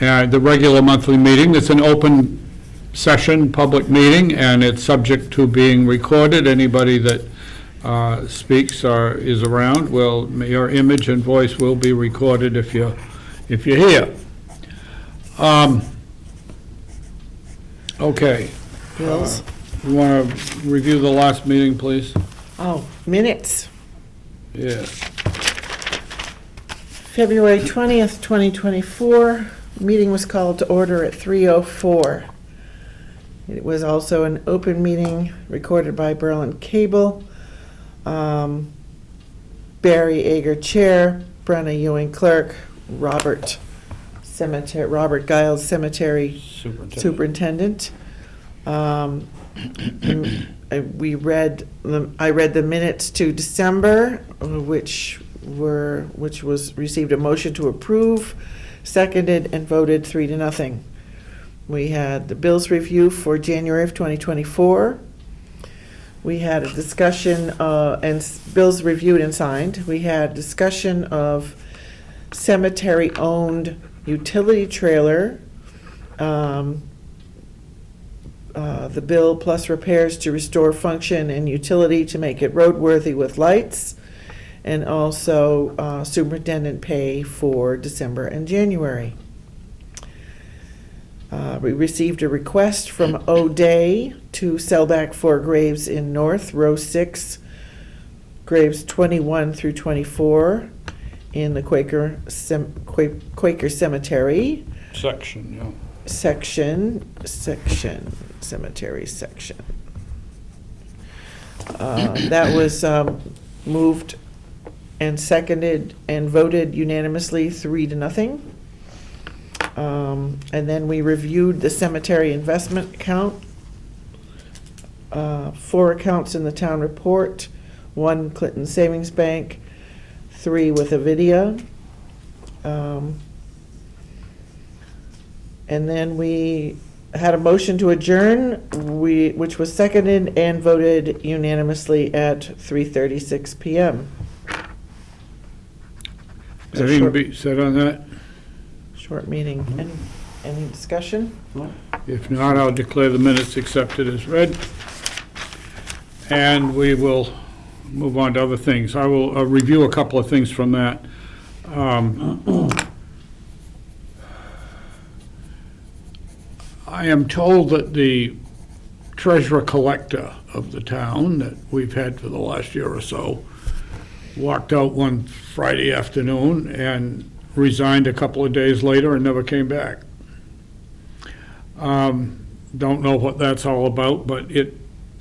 The regular monthly meeting, it's an open session, public meeting, and it's subject to being recorded. Anybody that speaks or is around, your image and voice will be recorded if you're here. Okay. Bills? You want to review the last meeting, please? Oh, minutes. Yeah. February 20th, 2024. Meeting was called to order at 3:04. It was also an open meeting recorded by Berlin Cable. Barry Ager, Chair, Brenna Ewing, Clerk, Robert Giles, Cemetery Superintendent. I read the minutes to December, which received a motion to approve, seconded and voted 3-0. We had the bills review for January of 2024. We had a discussion, and bills reviewed and signed. We had discussion of cemetery-owned utility trailer, the bill plus repairs to restore function and utility to make it roadworthy with lights, and also superintendent pay for December and January. We received a request from O'Day to sell back 4 graves in North, row 6, graves 21 through 24 in the Quaker Cemetery. Cemetery section. That was moved and seconded and voted unanimously 3-0. And then we reviewed the cemetery investment account. 4 accounts in the town report, 1 Clinton Savings Bank, 3 with Avidia. And then we had a motion to adjourn, which was seconded and voted unanimously at 3:36 p.m. Anything to be said on that? Short meeting. Any discussion? If not, I'll declare the minutes accepted as read. And we will move on to other things. I will review a couple of things from that. I am told that the treasurer collector of the town that we've had for the last year or so walked out one Friday afternoon and resigned a couple of days later and never came back. Don't know what that's all about, but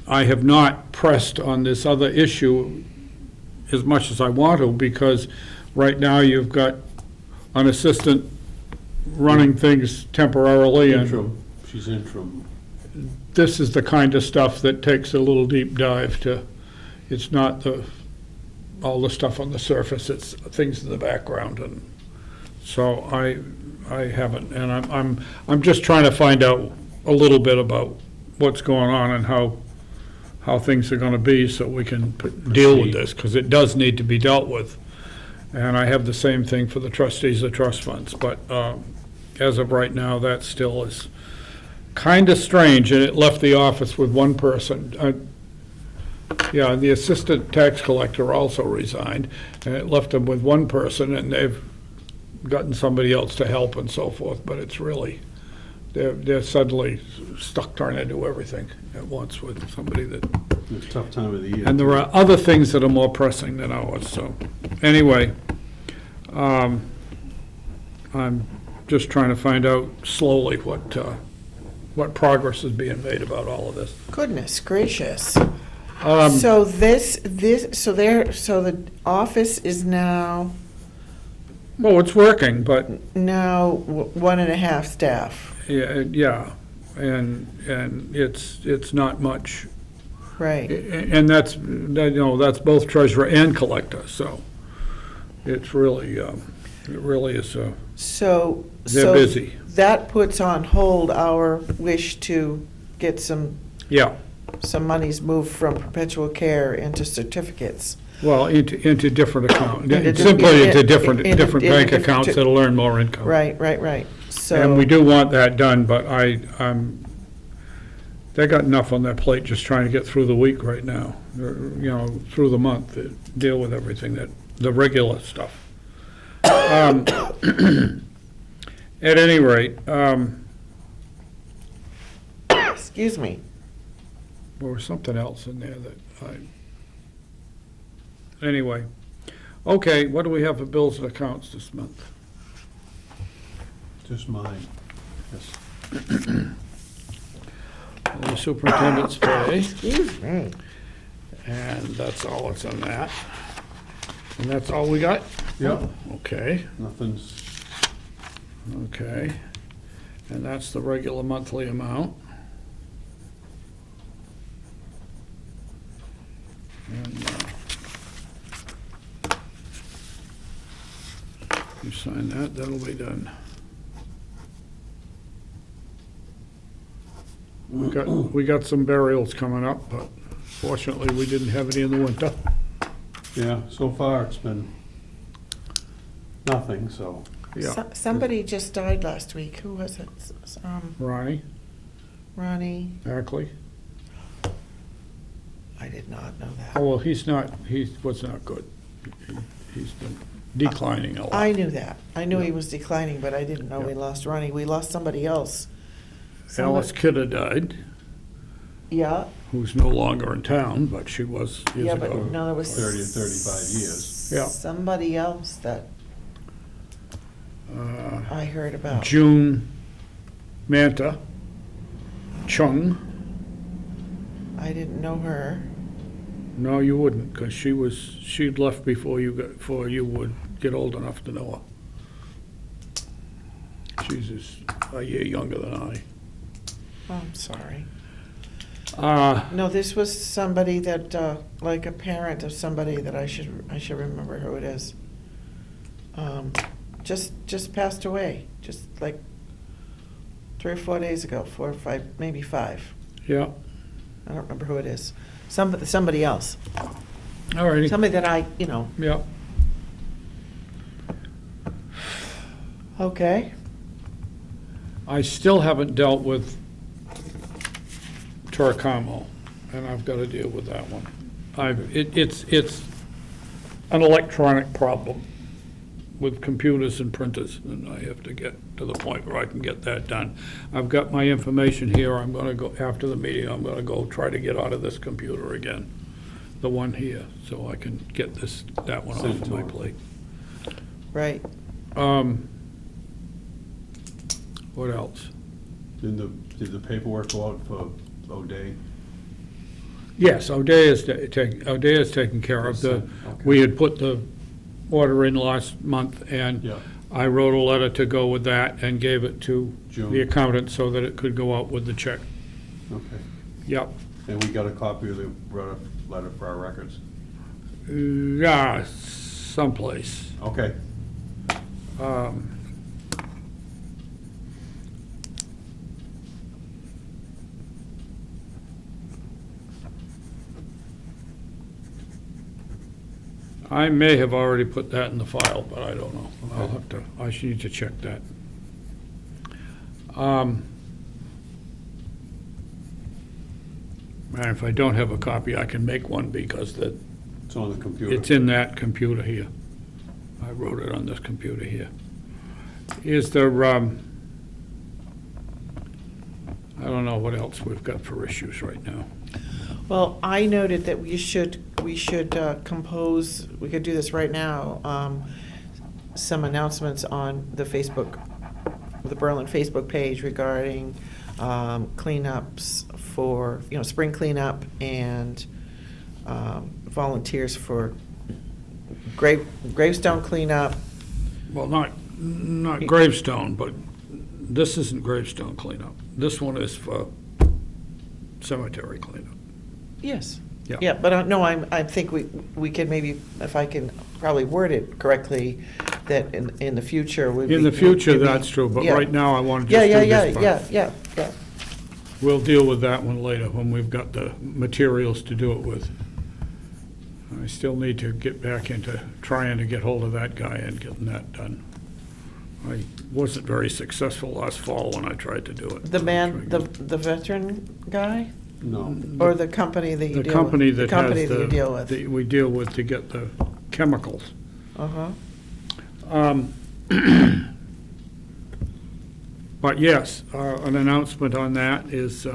I have not pressed on this other issue as much as I want to, because right now you've got an assistant running things temporarily. Interim. She's interim. This is the kind of stuff that takes a little deep dive to, it's not all the stuff on the surface, it's things in the background. And so I haven't, and I'm just trying to find out a little bit about what's going on and how things are going to be, so we can deal with this, because it does need to be dealt with. And I have the same thing for the trustees of trust funds, but as of right now, that still is kind of strange, and it left the office with 1 person. Yeah, the assistant tax collector also resigned, and it left them with 1 person, and they've gotten somebody else to help and so forth, but it's really, they're suddenly stuck trying to do everything at once with somebody that... It's a tough time of the year. And there are other things that are more pressing than ours, so, anyway, I'm just trying to find out slowly what progress is being made about all of this. Goodness gracious. So the office is now Well, it's working, but, 1.5 staff. yeah, and it's not much. Right. And that's both treasurer and collector, so it's really, it really is, So they're busy. That puts on hold our wish to get some monies moved from perpetual care into certificates. Well, into different accounts, Into simply into different different bank accounts that'll earn more income. Right. So. And we do want that done, but they got enough on their plate just trying to get through the week right now, through the month, deal with everything the regular stuff. At any rate, Excuse me. there was something else in there anyway. Okay, what do we have for bills and accounts this month? Just mine. Yes. The superintendent's pay, Excuse me. and that's all that's on that. And that's all we got? Yep, Okay, nothing's, okay. And that's the regular monthly amount. And, you sign that, that'll be done. We got some burials coming up, but fortunately, we didn't have any in the winter. yeah, so far it's been nothing, so. Yeah, Somebody just died last week. Who was it? Ronnie, Ronnie? Ackley. I did not know that. Oh, well, he was not good. He's been declining a lot. I knew that. I knew he Yeah. was declining, but I didn't know we Yeah. lost Ronnie. We lost somebody else. Alice Kidder died, Yeah, who's no longer in town, but she was years yeah, ago. but no, there was. 30 or 35 years. Yeah. Somebody else that Uh, I heard about. June Manta, Chung. I didn't know her. No, you wouldn't, because she'd left before you would get old enough to know her. She's just a year younger than I. Oh, I'm sorry. Uh, No, this was somebody that, like a parent of somebody that I should remember who it is. Just passed away, just like 3 or 4 days ago, 4 or 5, maybe 5. yeah, I don't remember who it is. Somebody else. all righty, Somebody that yeah. okay. I still haven't dealt with Turcamo, and I've got to deal with that one. It's an electronic problem with computers and printers, and I have to get to the point where I can get that done. I've got my information here. I'm going to go, after the meeting, I'm going to go try to get out of this computer again, the one here, so I can get that one Send it off to my her. plate. Right. What else? Did the paperwork go out for O'Day? Yes, Odea's taken care of. Okay. We had put the order in last month, and Yeah, I wrote a letter to go with that and gave it to the June, accountant so that it could go out with the check. okay. Yep. And we got a copy of the letter for our records? Yeah, someplace. Okay, Um, I may have already put that in the file, but I don't know. I should need to check that. And if I don't have a copy, I can make one because it's on the computer. it's in that computer here. I wrote it on this computer here. Is there, I don't know what else we've got for issues right now. Well, I noted that we should compose, we could do this right now, some announcements on the Berlin Facebook page regarding cleanups for, spring cleanup and volunteers for gravestone cleanup. Well, not gravestone, but this isn't gravestone cleanup. This one is for cemetery cleanup. Yes. Yeah. Yeah, but no, I think we can maybe, if I can probably word it correctly, that in the future would be. In the future, would be- that's true, but yeah. right now, I want to Yeah, just yeah, do yeah, this part. yeah. We'll deal with that one later, when we've got the materials to do it with. I still need to get back into trying to get hold of that guy and getting that done. I wasn't very successful last fall when I tried to do it. The man, the veteran guy, No, or the company that you The deal with? company that The company has that you deal with. that we deal with to get the chemicals. Uh-huh. But yes, an announcement on that is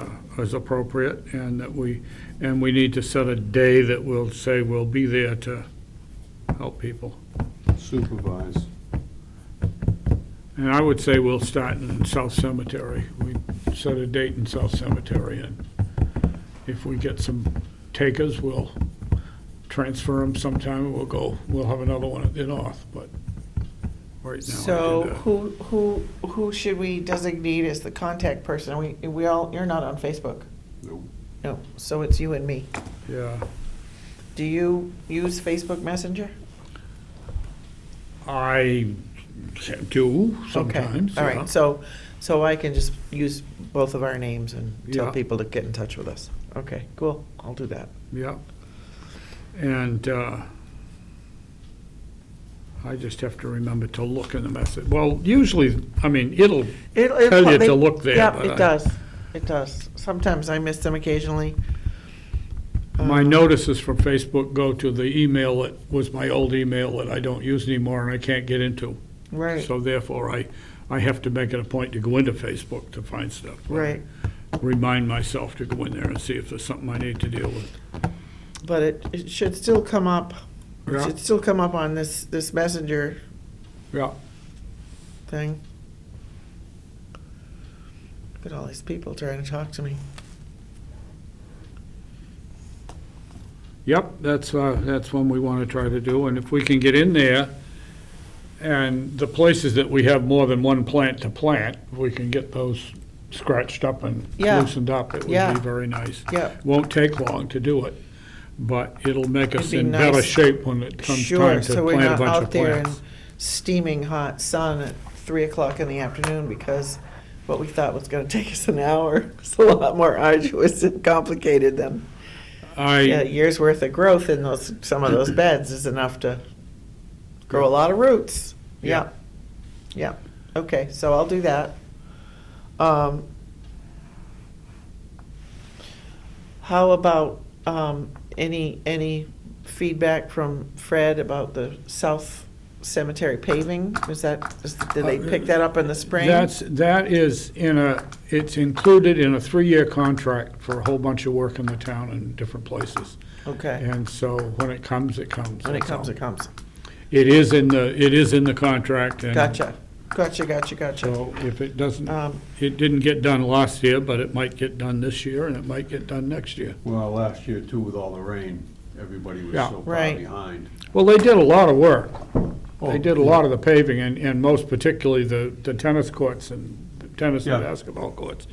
appropriate, and that we need to set a day that we'll say we'll be there to help people. supervise. And I would say we'll start in South Cemetery. We set a date in South Cemetery, and if we get some takers, we'll transfer them sometime, and we'll have another one at the North, but right now. So who should we designate as the contact person? We all, you're not on Facebook? Nope. No, so it's you and me. Yeah, Do you use Facebook Messenger? I do Okay, sometimes, all yeah. right, so I can just use both of our names and tell Yeah. people to get in touch with us. Okay, cool, I'll do that. Yeah. And I just have to remember to look in the message. Well, usually, I mean, it'll It'll tell you they- to look there. Yeah, but it does, it does. Sometimes I miss them occasionally. My Um, notices from Facebook go to the email that was my old email that I don't use anymore and I can't get into. Right, So therefore, I have to make it a point to go into Facebook to find stuff. right. Remind myself to go in there and see if there's something I need to deal with. But it should still come up, it Yeah. should still come up on this messenger Yeah. thing. Look at all these people trying to talk to me. Yep, that's one we want to try to do, and if we can get in there, and the places that we have more than one plant to plant, if we can get those scratched up and Yeah. loosened up, it would Yeah. be very nice. Yeah. Won't take long to do it, but it'll make us It'd be in better nice. shape when it comes Sure, time to so we're plant a not bunch out of there in plants. steaming hot sun at 3 o'clock in the afternoon because what we thought was gonna take us an hour is a lot more arduous and complicated than, yeah, a year's worth of growth in some of those beds is enough to grow a lot of roots. Yeah, yeah, okay, so I'll do that. How about, any feedback from Fred about the South Cemetery paving? Did they pick that up in the spring? That is it's included in a 3-year contract for a whole bunch of work in the town in different places. Okay, And so when it comes, it comes. when it that's comes, all. it comes. It is in the contract. And Gotcha. So if it doesn't, Um, it didn't get done last year, but it might get done this year, and it might get done next year. Well, last year too, with all the rain, everybody was Yeah. so far Right. behind. Well, they did a lot of work. Oh, They did a lot of the paving, and most particularly the tennis courts and tennis and Yeah. basketball courts,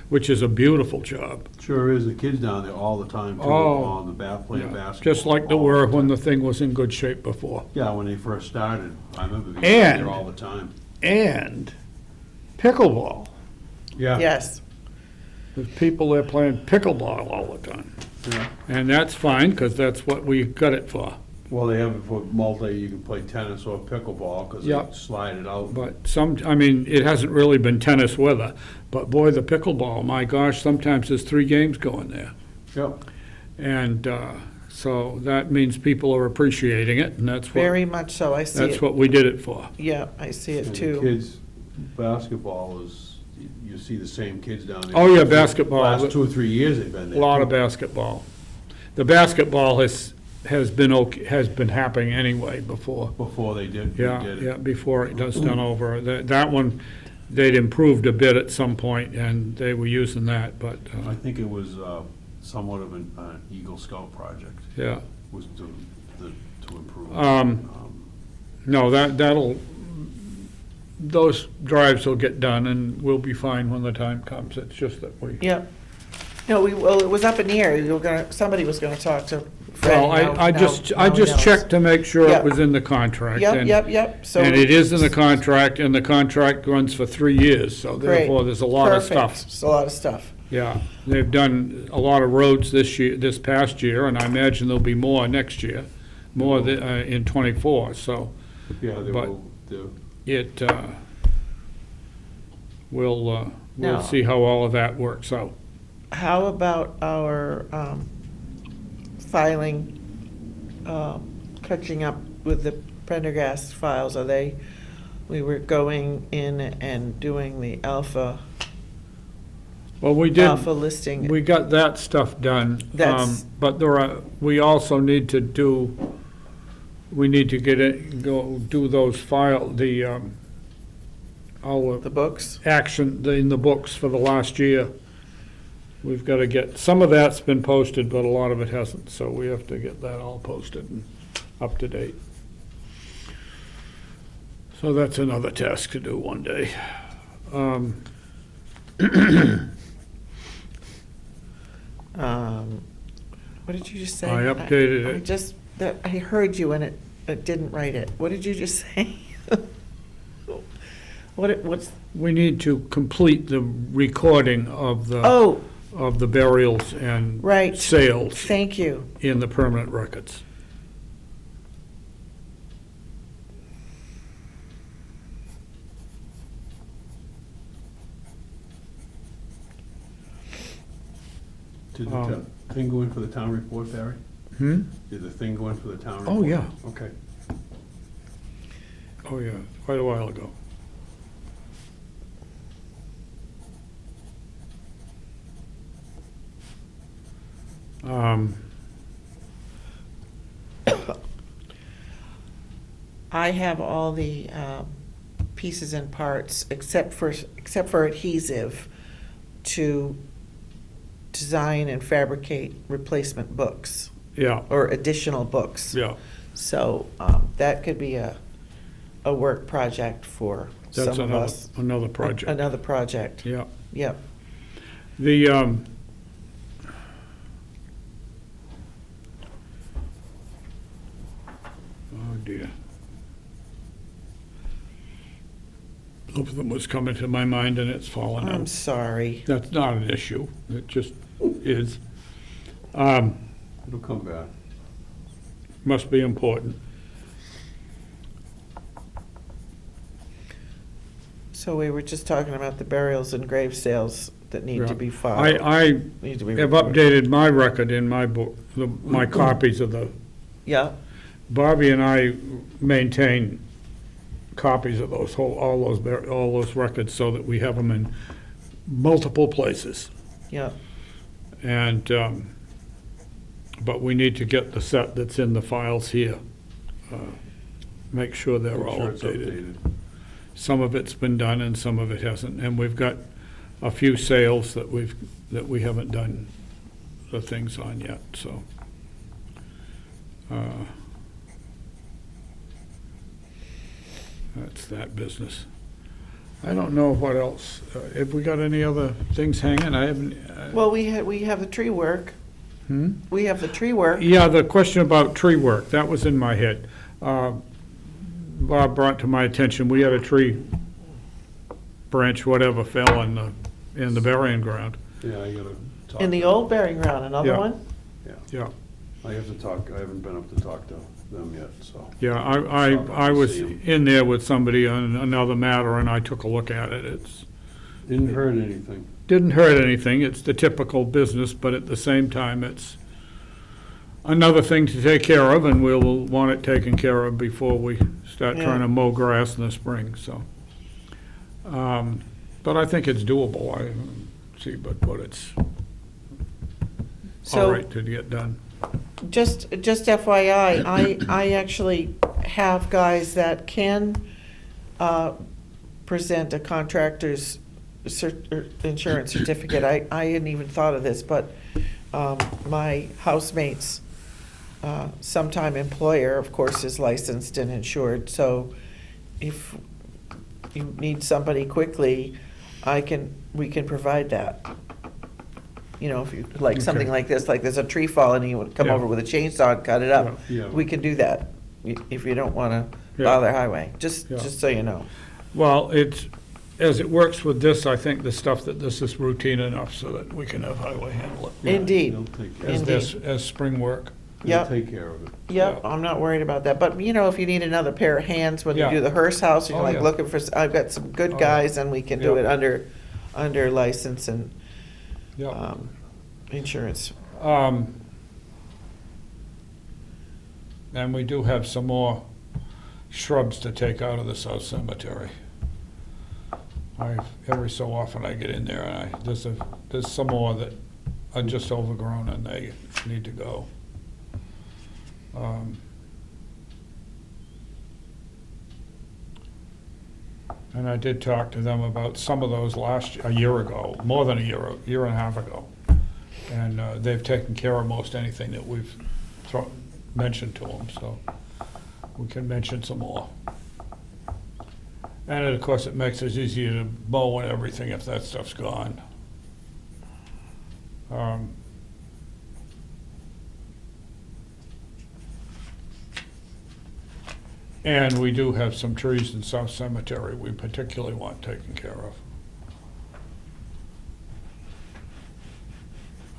which is a beautiful job. Sure is, the kids down there all the time too, Oh, on the playing Yeah, basketball. just like they all were the when time. the thing was in good shape before. Yeah, when they first started, I remember being And- there all the time. And pickleball. Yeah. Yes, There's people there playing pickleball all the time. Yeah. And that's fine, because that's what we got it for. Well, they have it for you can play tennis or pickleball, because Yeah. they slide it out. But it hasn't really been tennis weather, but boy, the pickleball, my gosh, sometimes there's 3 games going there. Yep. And so that means people are appreciating it, and very much so, I see that's it. what we did it for. Yeah, I see it And the too. kids, basketball is, you see the same kids down there. Oh, yeah, basketball. Last 2 or 3 years they've been A there. lot of too. basketball. The basketball has been happening anyway before. Before they did Yeah, it. yeah, before it does done over. That one, they'd improved a bit at some point, and they were using that, but, I think it was somewhat of an Eagle Scout project, yeah. was to improve. No, those drives will get done, and we'll be fine when the time comes. It's just that we, Yeah. No, it was up in the air. Somebody was gonna talk to Fred. well, I Now just he knows. checked to make sure Yep. it was in the contract. Yep, and- yep, so. And it is in the contract, and the contract runs for 3 years, so Great. therefore, there's a lot of Perfect. stuff. It's a lot of stuff. Yeah, they've done a lot of roads this past year, and I imagine there'll be more next year, more in '24, so Yeah, they but- will, it, we'll Now- see how all of that works out. How about our filing, catching up with the Prendergast files? We were going in and doing the alpha Well, we did, listing. we got that stuff done. That's- But we also need to we need to get it, go do those all The books? action in the books for the last year. We've got to get, some of that's been posted, but a lot of it hasn't, so we have to get that all posted and up to date. So that's another task to do one day. What did you just say? I updated I it. just, I heard you and it didn't write it. What did you just say? What's, We need to complete the recording of oh, the burials and right. sales Thank you. in the permanent records. Did the Um, thing go in for the town report, Barry? Hmm? Did the thing go in for the town Oh, report? yeah. Okay. Oh, yeah, quite a while ago. I have all the pieces and parts, except for adhesive, to design and fabricate replacement books, Yeah, or additional books. yeah. So that could be a work project for That's some of another, us. another project. Another project, Yeah. yep. The, oh dear. Both of them was coming to my mind and it's fallen I'm out. sorry. That's not an issue. It just is. It'll come back. Must be important. So we were just talking about the burials and grave sales that need Yeah. to be filed. I Need to be have recorded. updated my record in my book, my copies of the, Yeah, Bobby and I maintain copies of those all those records so that we have them in multiple places. yeah. And, but we need to get the set that's in the files here. Make sure they're Make all sure it's updated. Some of it's been done and some of it hasn't. And we've got a few sales that we haven't done the things on yet, so. That's that business. I don't know what else. Have we got any other things hanging? I haven't. Well, we have the tree work. Hmm? We have the tree work. Yeah, the question about tree work, that was in my head. Bob brought to my attention, we had a tree branch, whatever, fell in the burying ground. Yeah, I gotta talk. In the old burying ground, another Yeah. one? Yeah, I have to talk, I haven't been up to talk to them yet, so. yeah, I was in there with somebody on another matter, and I took a look at it. It's, Didn't hurt anything. didn't hurt anything, it's the typical business, but at the same time, it's another thing to take care of, and we'll want it taken care of before we start Yeah. trying to mow grass in the spring, so. But I think it's doable, I see, but it's all So, right to get done. just FYI, I actually have guys that can present a contractor's insurance certificate. I hadn't even thought of this, but my housemate's sometime employer, of course, is licensed and insured, so if you need somebody quickly, we can provide that. You know, if you, like something Okay. like this, like there's a tree falling and you would come Yeah. over with a chainsaw and cut it up, Yeah. we can do that, if you don't wanna Yeah. bother highway, just Yeah. so you know. Well, as it works with this, I think the stuff that this is routine enough so that we can have highway handle it Indeed. They'll take care of as it. this, as spring work. They'll Yep. take care of it. Yep, Yeah. I'm not worried about that, but you know, if you need another pair of hands when you Yeah. do the Hearst House, you're Oh, like yeah. looking for, I've got some good Oh, guys and we can do yeah. it under license and, Yeah. insurance. And we do have some more shrubs to take out of the South Cemetery. Every so often I get in there and there's some more that are just overgrown and they need to go. And I did talk to them about some of those a year ago, more than a year and a half ago. And they've taken care of most anything that we've mentioned to them, so we can mention some more. And of course, it makes it easier to mow and everything if that stuff's gone. And we do have some trees in South Cemetery we particularly want taken care of.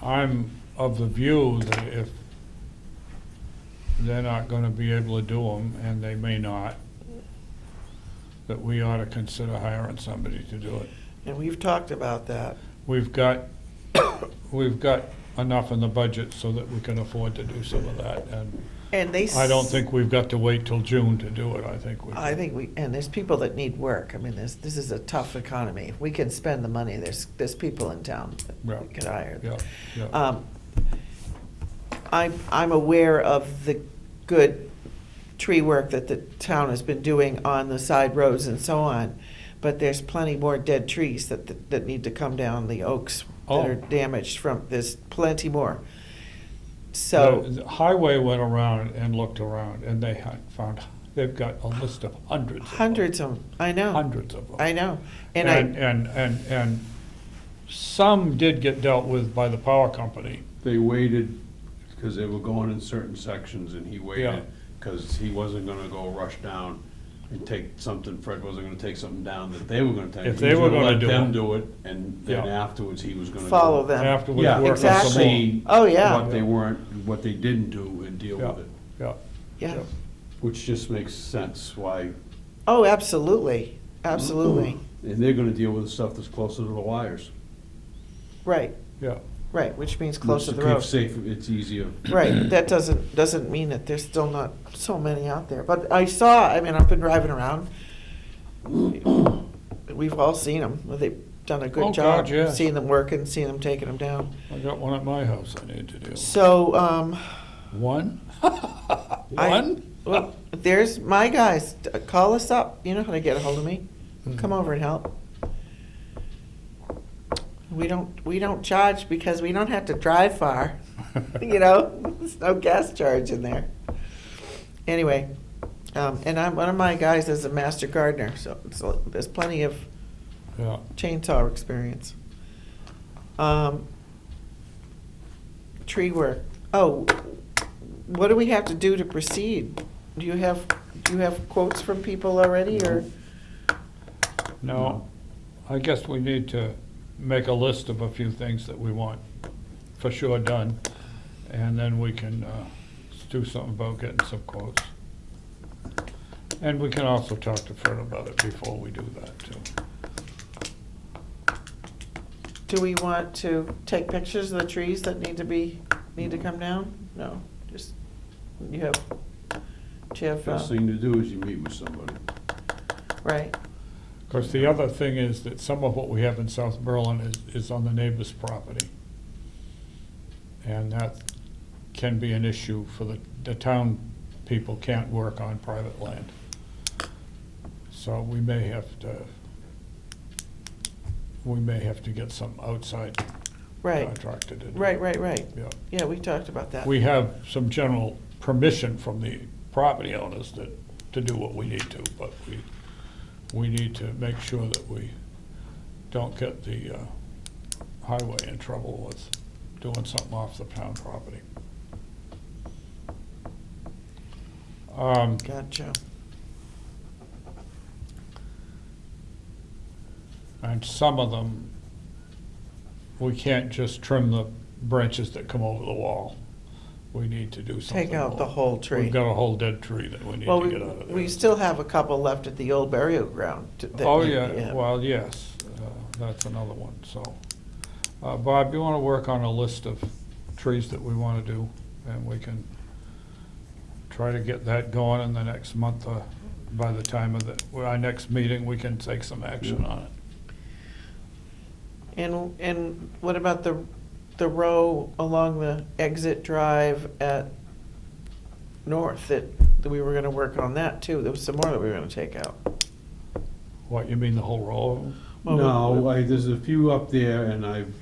I'm of the view that if they're not gonna be able to do them, and they may not, that we ought to consider hiring somebody to do it. And we've talked about that. We've got enough in the budget so that we can afford to do some of that, and And they. I don't think we've got to wait till June to do it, I think we. I think and there's people that need work. I mean, this is a tough economy. If we can spend the money, there's people in town Yeah. that we could hire. Yeah, yeah, I'm aware of the good tree work that the town has been doing on the side roads and so on, but there's plenty more dead trees that need to come down, the oaks that are Oh. damaged there's plenty more. So, The highway went around and looked around, and they had found, they've got a list of hundreds of them. hundreds of them, I know, Hundreds of them. I know. And some did get dealt with by the power company. They waited, because they were going in certain sections, and he Yeah. waited, because he wasn't gonna go rush down and take something, Fred wasn't gonna take something down that they were gonna take. If He they was were gonna let do them it. do it, and then Yeah. afterwards, he was gonna. Follow go them. Afterwards, Yeah, work on some exactly. more. see Oh, yeah. what they weren't, what they didn't do, and deal Yeah. with it, Yeah, Yeah. which just makes sense why, Oh, absolutely, absolutely. and they're gonna deal with the stuff that's closer to the wires. Right, yeah. right, which means close to Which the keep road. safe, it's easier. Right, that doesn't mean that there's still not so many out there. But I've been driving around. We've all seen them. They've done a Oh, good God, job. yes. Seeing them working, seeing them taking them down. I got one at my house I need to do. So, One? I- One? well, there's my guys. Call us up. You know how to get a hold of me. Mhm. Come over and help. We don't charge because we don't have to drive far. You know, there's no gas charge in there. Anyway, and one of my guys is a master gardener, so there's plenty of Yeah. chainsaw experience. Tree work. Oh, what do we have to do to proceed? Do you have quotes from people already, or? No, I guess we need to make a list of a few things that we want for sure done, and then we can do something about getting some quotes. And we can also talk to Fred about it before we do that, too. Do we want to take pictures of the trees that need to come down? No, just, do you have, Best thing to do is you meet with somebody. right, Of course, the other thing is that some of what we have in South Berlin is on the neighbor's property. And that can be an issue for the town people can't work on private land. So we may have to get some outside right, contractor to do it. right. Yeah. Yeah, we talked about that. We have some general permission from the property owners to do what we need to, but we need to make sure that we don't get the highway in trouble with doing something off the town property. Gotcha. And some of them, we can't just trim the branches that come over the wall. we need to do something. Take out the more. whole tree. We've got a whole dead tree that we need Well, to get out of there. we still have a couple left at the old burial ground. that Oh, need- yeah, well, yes, that's another one, so. Bob, you wanna work on a list of trees that we wanna do, and we can try to get that going in the next month, by the time of our next meeting, we can take some action on it. And what about the row along the exit drive at North that we were gonna work on that too? There was some more that we were gonna take out. What, you mean the whole row of them? Well, No, there's a few up there, and I've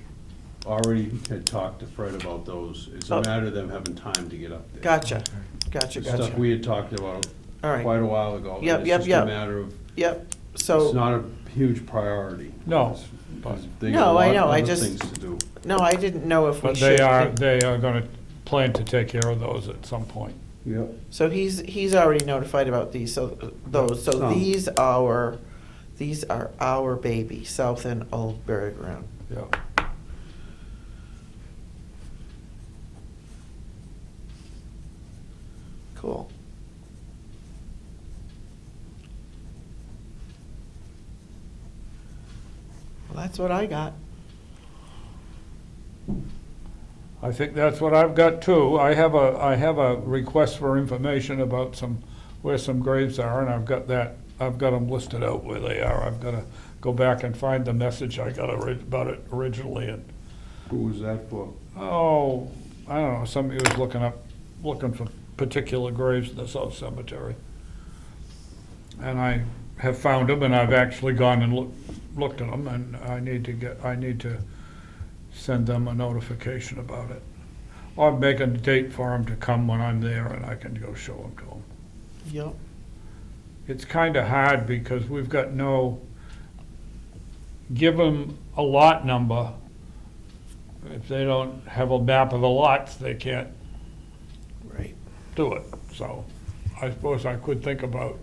already had talked to Fred about those. It's Oh. a matter of them having time to get up there. Gotcha, The Stuff we had talked about All right, quite a while ago. and Yep, yep, It's yep. just a matter of, yep, it's so, not a huge priority. No, It's- but- They No, got a I lot know, of I other just- things to do. no, I didn't know if we But should. they are gonna plan to take care of those at some point. Yep. So he's already notified about these, so those, so Some. these are our baby, South and Old Burial Ground. Yeah. Cool. Well, that's what I got. I think that's what I've got too. I have a request for information about where some graves are, and I've got them listed out where they are. I've gotta go back and find the message I got about it originally, and, Who was that for? oh, I don't know, somebody was looking for particular graves in the South Cemetery. And I have found them, and I've actually gone and looked at them, and I need to send them a notification about it. Or make a date for them to come when I'm there, and I can go show them to them. Yep. It's kinda hard because we've got give them a lot number. If they don't have a map of the lots, they can't Right. do it. So I suppose I could think about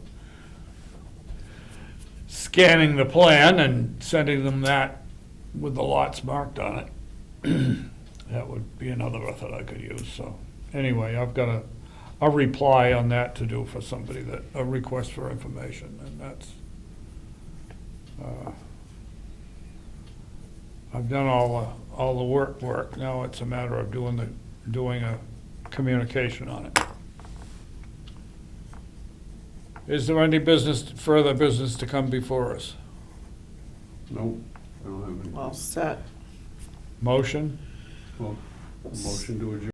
scanning the plan and sending them that with the lots marked on it. That would be another method I could use, so. Anyway, I've got a reply on that to do for somebody a request for information, and that's, I've done all the work. Now it's a matter of doing a communication on it. Is there any further business to come before us? Nope, I don't have any. Well set. Motion? Well, motion to adjourn.